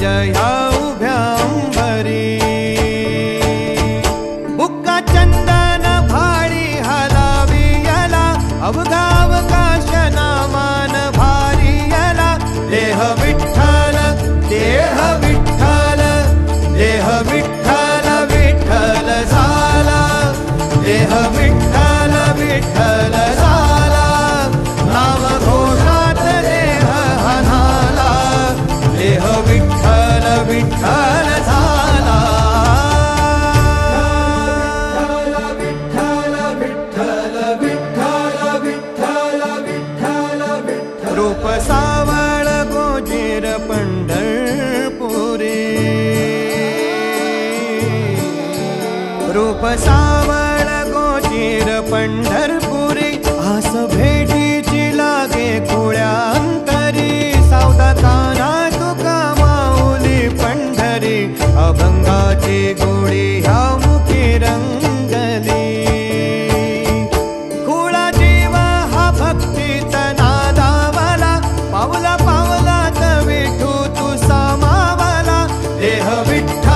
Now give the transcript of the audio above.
ह्या उभ्या अंबरी बुक्का चंदन भाळी हलावी याला अवघा अवकाश नामान भारी याला देह विठ्ठल देह विठ्ठल देह विठ्ठल विठ्ठल झाला देह विठ्ठल विठ्ठल झाला नाम घोषात देह हनाला देह विठ्ठल विठ्ठल झाला विठ्ठल विठ्ठल विठ्ठल विठ्ठल विठ्ठल विठ्ठल रूप सावळ गोजीर पंढरपुरी रूप सावळ गोजीर पंढरपुरी आस भेटीची लागे कुळ्या अंतरी सावदा काना तुका माऊली पंढरी अभंगाची गोडी ह्या मुखी रंगली कुळा जीव हा भक्तीत नादावला पावला पावलात विठू तू सामावला देह विठ्ठल